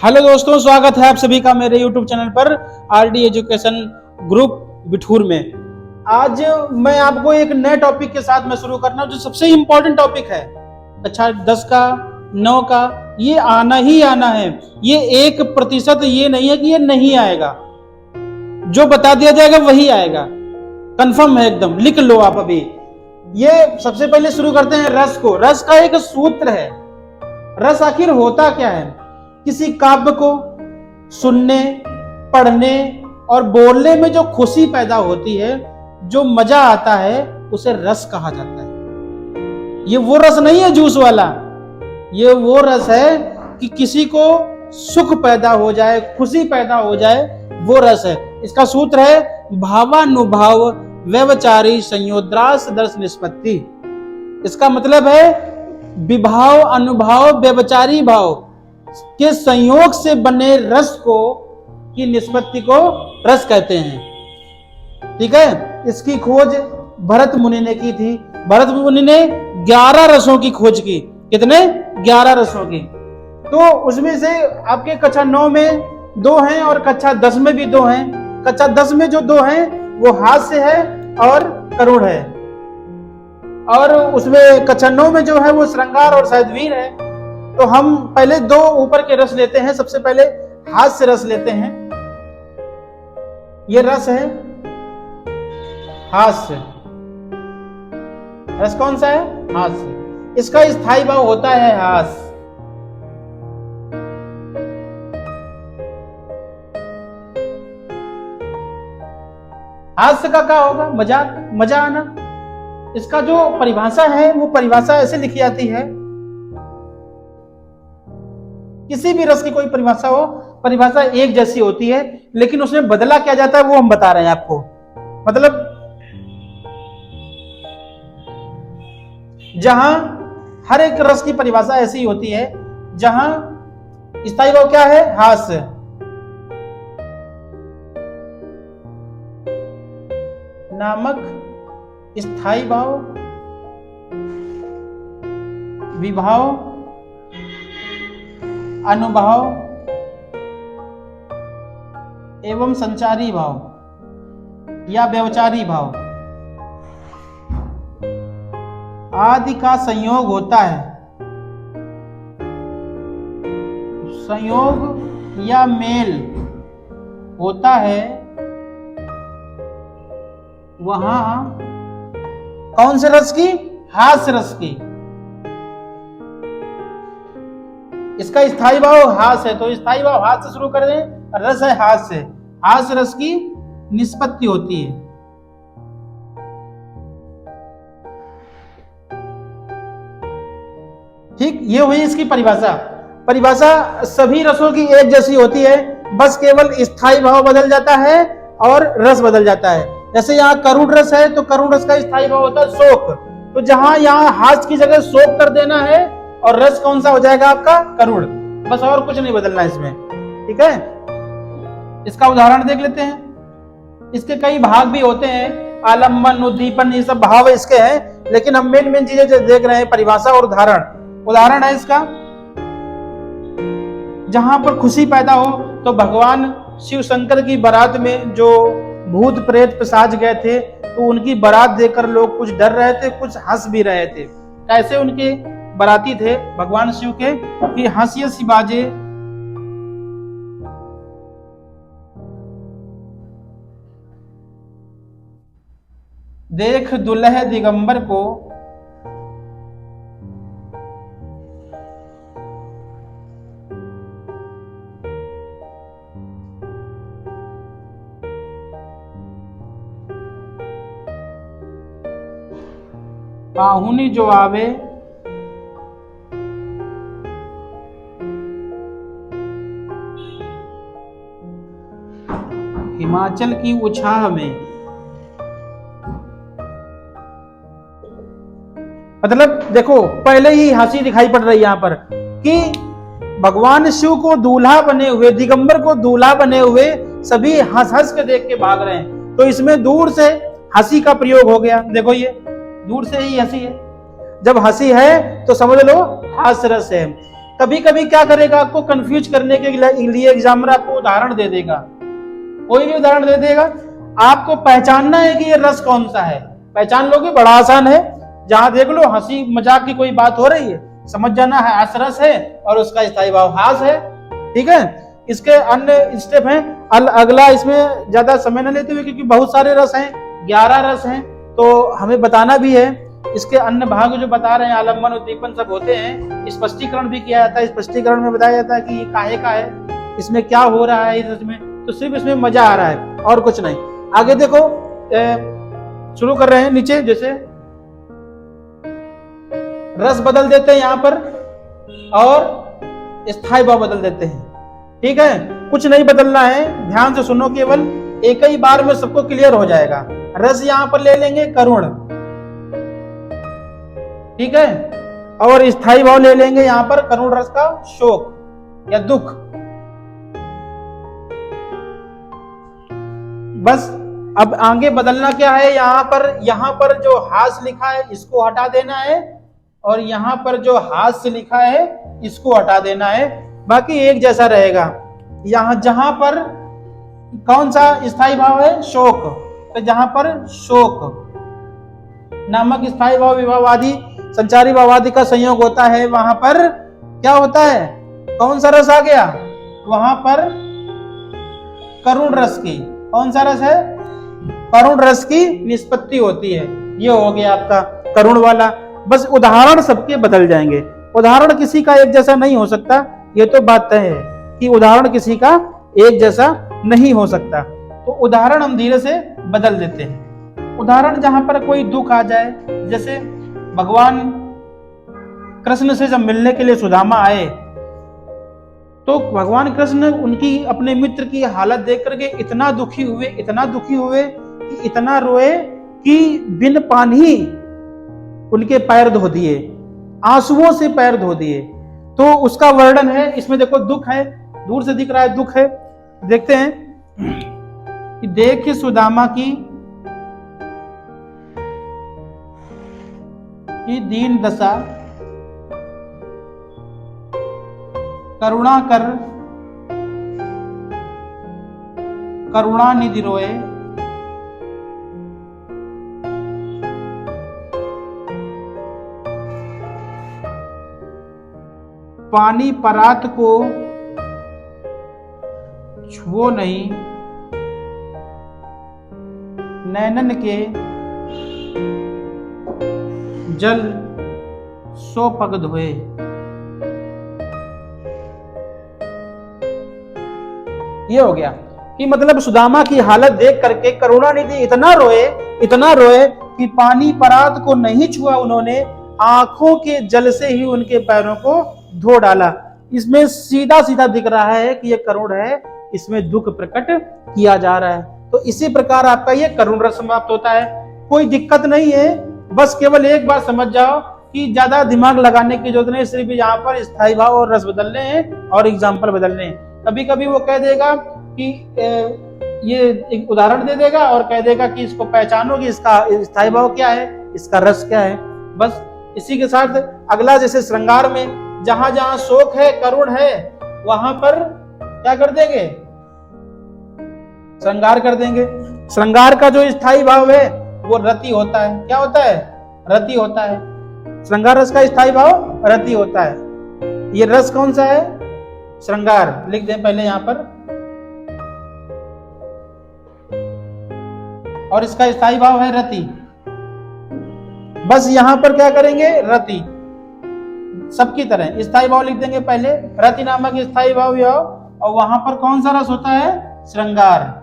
Hello दोस्तों, स्वागत है आप सभी का मेरे YouTube चैनल पर आरडी एजुकेशन ग्रुप बिठूर में। आज मैं आपको एक नए टॉपिक के साथ मैं शुरू करना जो सबसे इम्पोर्टेंट टॉपिक है। अच्छा 10 का 9 का ये आना ही आना है। ये 1% ये नहीं है कि ये नहीं आएगा, जो बता दिया जाएगा वही आएगा, कंफर्म है एकदम। लिख लो आप अभी। ये सबसे पहले शुरू करते हैं रस को। रस का एक सूत्र है। रस आखिर होता क्या है? किसी काव्य को सुनने, पढ़ने और बोलने में जो खुशी पैदा होती है, जो मजा आता है, उसे रस कहा जाता है। ये वो रस नहीं है जूस वाला, ये वो रस है कि किसी को सुख पैदा हो जाए, खुशी पैदा हो जाए, वो रस है। इसका सूत्र है भावानुभाव व्यवचारी संयोद्रास दर्श निष्पत्ति। इसका मतलब है विभाव, अनुभाव, व्यवचारी भाव के संयोग से बने रस को की निष्पत्ति को रस कहते हैं। ठीक है। इसकी खोज भरत मुनि ने की थी। भरत मुनि ने 11 रसों की खोज की। कितने? 11 रसों की। तो उसमें से आपके कक्षा 9 में 2 हैं और कक्षा 10 में भी 2 हैं। कक्षा 10 में जो 2 हैं वो हास्य है और करुण है, और उसमें कक्षा 9 में जो है वो श्रृंगार और सद्वीर है। तो हम पहले 2 ऊपर के रस लेते हैं। सबसे पहले हास्य रस लेते हैं। ये रस है हास्य। रस कौन सा है? हास्य। इसका स्थायी भाव होता है हास्य। हास्य का क्या होगा? मजाक, मजा आना। इसका जो परिभाषा है वो परिभाषा ऐसे लिखी जाती है। किसी भी रस की कोई परिभाषा हो, परिभाषा एक जैसी होती है, लेकिन उसमें बदला क्या जाता है वो हम बता रहे हैं आपको। मतलब जहां हर एक रस की परिभाषा ऐसी होती है, जहां स्थायी भाव क्या है? हास्य। नामक स्थायी भाव, विभाव, अनुभाव एवं संचारी भाव या व्यवचारी भाव आदि का संयोग होता है। संयोग या मेल होता है वहां कौन से रस की? हास्य रस की। इसका स्थायी भाव हास्य है, तो स्थायी भाव हास्य शुरू कर दें। रस है हास्य। हास्य रस की निष्पत्ति होती है। ठीक, ये हुई इसकी परिभाषा। परिभाषा सभी रसों की एक जैसी होती है, बस केवल स्थायी भाव बदल जाता है और रस बदल जाता है। जैसे यहाँ करुण रस है तो करुण रस का स्थायी भाव होता है शोक। तो जहां यहाँ हास्य की जगह शोक कर देना है और रस कौन सा हो जाएगा आपका? करुण। बस और कुछ नहीं बदलना इसमें। ठीक है। इसका उदाहरण देख लेते हैं। इसके कई भाग भी होते हैं, आलम्बन, उद्दीपन, ये सब भाव इसके हैं, लेकिन हम मेन चीजें देख रहे हैं, परिभाषा और उदाहरण। उदाहरण है इसका, जहां पर खुशी पैदा हो तो भगवान शिव शंकर की बारात में जो भूत प्रेत पिशाच गए थे, तो उनकी बारात देखकर लोग कुछ डर रहे थे, कुछ हंस भी रहे थे। कैसे उनके बाराती थे भगवान शिव के कि हंसिए सी बाजे, देख दुल्हे दिगंबर को, पाहुनी जो आवे, हिमाचल की उछाह में। मतलब देखो, पहले ही हंसी दिखाई पड़ रही है यहां पर कि भगवान शिव को दूल्हा बने हुए, दिगंबर को दूल्हा बने हुए सभी हंस हंस के देख के भाग रहे हैं। तो इसमें दूर से हंसी का प्रयोग हो गया। देखो ये दूर से ही हंसी है। जब हंसी है तो समझ लो हास्य रस है। कभी कभी क्या करेगा, आपको कंफ्यूज करने के लिए एग्जामिनर आपको उदाहरण दे देगा, कोई भी उदाहरण दे देगा, आपको पहचानना है कि ये रस कौन सा है। पहचान लोगे, बड़ा आसान है, जहां देख लो हंसी मजाक की कोई बात हो रही है, समझ जाना है हास्यरस है और उसका स्थायी भाव हास है। ठीक है, इसके अन्य स्टेप हैं। अगला, इसमें ज्यादा समय न लेते हुए, क्योंकि बहुत सारे रस हैं, 11 रस हैं, तो हमें बताना भी है। इसके अन्य भाग जो बता रहे हैं, आलम्बन उद्दीपन सब होते हैं, स्पष्टीकरण भी किया जाता है। स्पष्टीकरण में बताया जाता है कि ये काहे का है, इसमें क्या हो रहा है, इसमें तो सिर्फ इसमें मजा आ रहा है और कुछ नहीं। आगे देखो, शुरू कर रहे हैं नीचे, जैसे रस बदल देते हैं यहां पर और स्थायी भाव बदल देते हैं। ठीक है, कुछ नहीं बदलना है, ध्यान से सुनो, केवल एक ही बार में सबको क्लियर हो जाएगा। रस यहां पर ले लेंगे करुण, ठीक है, और स्थायी भाव ले लेंगे यहां पर करुण रस का शोक या दुख। बस अब आगे बदलना क्या है, यहां पर जो हास लिखा है इसको हटा देना है, और यहां पर जो हास्य लिखा है इसको हटा देना है, बाकी एक जैसा रहेगा। यहां जहां पर कौन सा स्थायी भाव है, शोक, तो जहां पर शोक नामक स्थायी भाव विभावादि संचारी भावादि का संयोग होता है, वहां पर क्या होता है, कौन सा रस आ गया, वहां पर करुण रस की, कौन सा रस है, करुण रस की निष्पत्ति होती है। ये हो गया आपका करुण वाला। बस उदाहरण सबके बदल जाएंगे, उदाहरण किसी का एक जैसा नहीं हो सकता, ये तो बात तय है कि उदाहरण किसी का एक जैसा नहीं हो सकता। तो उदाहरण हम धीरे से बदल देते हैं। उदाहरण जहां पर कोई दुख आ जाए, जैसे भगवान कृष्ण से जब मिलने के लिए सुदामा आए, तो भगवान कृष्ण उनकी अपने मित्र की हालत देख करके इतना दुखी हुए, कि इतना रोए कि बिन पानी उनके पैर धो दिए, आंसुओं से पैर धो दिए। तो उसका वर्णन है इसमें। देखो, दुख है, दूर से दिख रहा है, दुख है। देखते हैं कि देख सुदामा की दीन दशा, करुणा कर करुणा निधि रोए, पानी परात को छुओ नहीं, नैनन के जल सो पग धोए। ये हो गया कि मतलब सुदामा की हालत देख करके करुणानिधि इतना रोए कि पानी परात को नहीं छुआ उन्होंने, आंखों के जल से ही उनके पैरों को धो डाला। इसमें सीधा सीधा दिख रहा है कि ये करुण है, इसमें दुख प्रकट किया जा रहा है। तो इसी प्रकार आपका ये करुण रस समाप्त होता है। कोई दिक्कत नहीं है, बस केवल एक बात समझ जाओ कि ज्यादा दिमाग लगाने की जरूरत नहीं, सिर्फ यहाँ पर स्थायी भाव और रस बदलने हैं और एग्जाम्पल बदलने हैं। कभी कभी वो कह देगा कि ये एक उदाहरण दे देगा और कह देगा कि इसको पहचानो कि इसका स्थायी भाव क्या है, इसका रस क्या है। बस इसी के साथ अगला, जैसे श्रृंगार में जहां जहां शोक है, करुण है, वहां पर क्या कर देंगे, श्रृंगार कर देंगे। श्रृंगार का जो स्थायी भाव है वो रति होता है। क्या होता है, रति होता है। श्रृंगार रस का स्थायी भाव रति होता है। ये रस कौन सा है, श्रृंगार, लिख दें पहले यहां पर, और इसका स्थायी भाव है रति। बस यहां पर क्या करेंगे, रति, सबकी तरह स्थायी भाव लिख देंगे पहले, रति नामक स्थायी भाव, और वहां पर कौन सा रस होता है, श्रृंगार।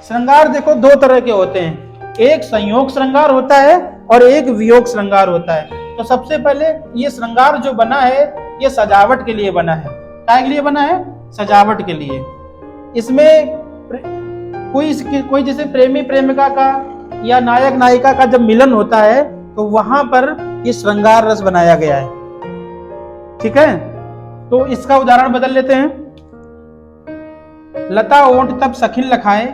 श्रृंगार देखो दो तरह के होते हैं, एक संयोग श्रृंगार होता है और एक वियोग श्रृंगार होता है। तो सबसे पहले ये श्रृंगार जो बना है ये सजावट के लिए बना है। क्या के लिए बना है, सजावट के लिए। इसमें कोई जैसे प्रेमी प्रेमिका का या नायक नायिका का जब मिलन होता है तो वहां पर ये श्रृंगार रस बनाया गया है। ठीक है, तो इसका उदाहरण बदल लेते हैं। लता ओंठ तब सखिल लखाए,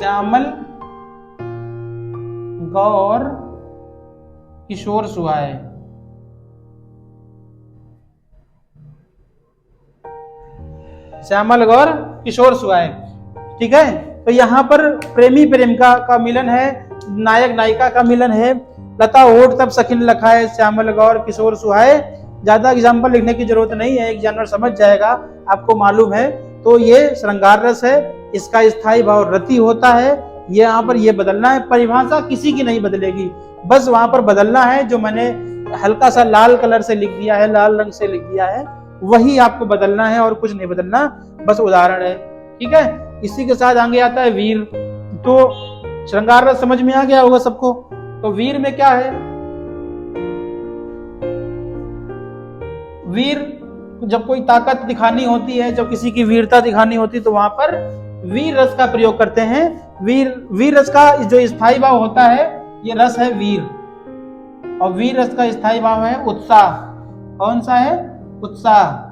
श्यामल गौर किशोर सुहाए। श्यामल गौर किशोर सुहाए, ठीक है। तो यहाँ पर प्रेमी प्रेमिका का मिलन है, नायक नायिका का मिलन है। लता ओट तब सखिन लखा है, श्यामल गौर किशोर सुहाए। ज्यादा एग्जाम्पल लिखने की जरूरत नहीं है, एक जानवर समझ जाएगा, आपको मालूम है। तो ये श्रृंगार रस है, इसका स्थायी भाव रति होता है। ये यहाँ पर ये बदलना है, परिभाषा किसी की नहीं बदलेगी, बस वहां पर बदलना है। जो मैंने हल्का सा लाल कलर से लिख दिया है, लाल रंग से लिख दिया है, वही आपको बदलना है और कुछ नहीं बदलना, बस उदाहरण है, ठीक है। इसी के साथ आगे आता है वीर। तो श्रृंगार रस समझ में आ गया होगा सबको। तो वीर में क्या है, वीर जब कोई ताकत दिखानी होती है, जब किसी की वीरता दिखानी होती है, तो वहां पर वीर रस का प्रयोग करते हैं। वीर रस का जो स्थायी भाव होता है, ये रस है वीर, और वीर रस का स्थायी भाव है उत्साह। कौन सा है? उत्साह।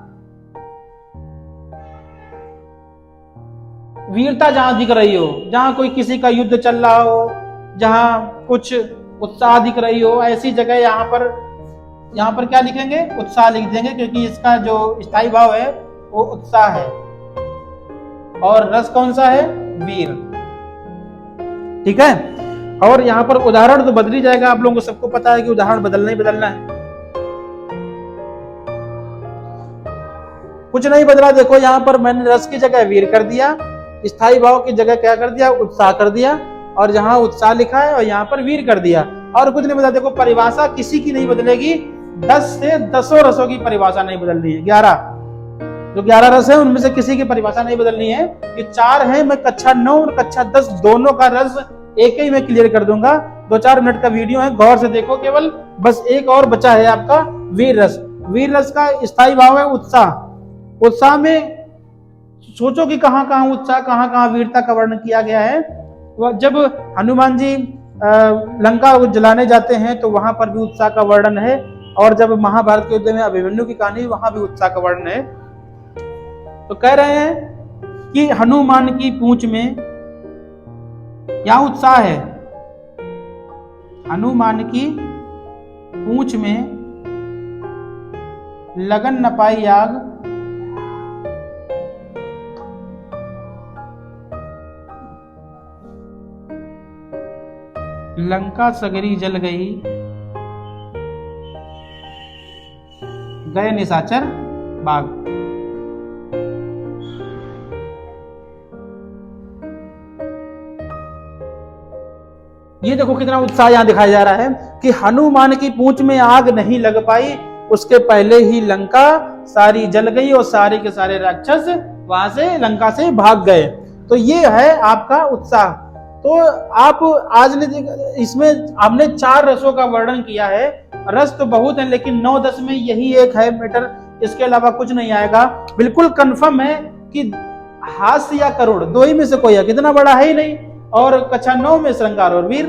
वीरता जहां दिख रही हो, जहां कोई किसी का युद्ध चल रहा हो, जहां कुछ उत्साह दिख रही हो, ऐसी जगह यहाँ पर क्या लिखेंगे? उत्साह लिख देंगे, क्योंकि इसका जो स्थायी भाव है वो उत्साह है। और रस कौन सा है? वीर, ठीक है। और यहाँ पर उदाहरण तो बदल ही जाएगा, आप लोगों को सबको पता है कि उदाहरण बदलना ही बदलना है, कुछ नहीं बदला। देखो यहाँ पर मैंने रस की जगह वीर कर दिया, स्थायी भाव की जगह क्या कर दिया? उत्साह कर दिया, और जहां उत्साह लिखा है और यहाँ पर वीर कर दिया, और कुछ नहीं बदला। देखो परिभाषा किसी की नहीं बदलेगी, 10 से 10 रसों की परिभाषा नहीं बदलनी है। 11 रस है, उनमें से किसी की परिभाषा नहीं बदलनी है। ये 4 है, मैं कक्षा 9 और कक्षा 10 दोनों का रस एक ही में क्लियर कर दूंगा। 2-4 मिनट का वीडियो है, गौर से देखो केवल। बस एक और बचा है आपका वीर रस। वीर रस का स्थायी भाव है उत्साह। उत्साह में सोचो कि कहां कहां उत्साह, कहां कहां वीरता का वर्णन किया गया है। जब हनुमान जी लंका जलाने जाते हैं तो वहां पर भी उत्साह का वर्णन है, और जब महाभारत के युद्ध में अभिमन्यु की कहानी, वहां भी उत्साह का वर्णन है। तो कह रहे हैं कि हनुमान की पूंछ में क्या उत्साह है? हनुमान की पूंछ में लगन न पाई आग, लंका सगरी जल गई, गए निशाचर बाग। ये देखो कितना उत्साह यहां दिखाया जा रहा है कि हनुमान की पूंछ में आग नहीं लग पाई, उसके पहले ही लंका सारी जल गई और सारे के सारे राक्षस वहां से लंका से भाग गए। तो ये है आपका उत्साह। तो आप आज ने इसमें हमने 4 रसों का वर्णन किया है। रस तो बहुत है, लेकिन 9-10 में यही एक है मैटर, इसके अलावा कुछ नहीं आएगा। बिल्कुल कंफर्म है कि हास्य या करुण, दो ही में से कोई है, कितना बड़ा है ही नहीं। और कक्षा 9 में श्रृंगार और वीर,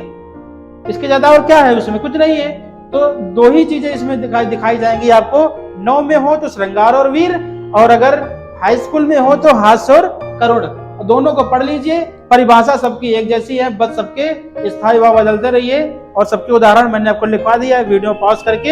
इसके ज्यादा और क्या है? उसमें कुछ नहीं है। तो 2 ही चीजें इसमें दिखाई जाएंगी आपको। 9 में हो तो श्रृंगार और वीर, और अगर हाई स्कूल में हो तो हास्य और करुण। दोनों को पढ़ लीजिए, परिभाषा सबकी एक जैसी है, बस सबके स्थायी भाव बदलते रहिए। और सबके उदाहरण मैंने आपको लिखवा दिया है, वीडियो पॉज करके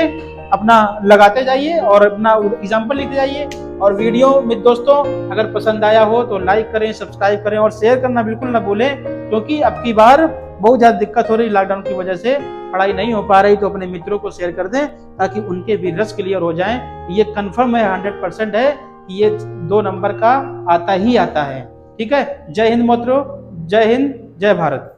अपना लगाते जाइए और अपना एग्जाम्पल लिखते जाइए। और वीडियो में दोस्तों अगर पसंद आया हो तो लाइक करें, सब्सक्राइब करें और शेयर करना बिल्कुल ना भूलें, क्योंकि अब की बार बहुत ज्यादा दिक्कत हो रही, लॉकडाउन की वजह से पढ़ाई नहीं हो पा रही। तो अपने मित्रों को शेयर कर दें ताकि उनके भी रस क्लियर हो जाए। ये कंफर्म है, 100% है कि ये 2 नंबर का आता ही आता है। ठीक है। जय हिंद मित्रों, जय हिंद, जय भारत।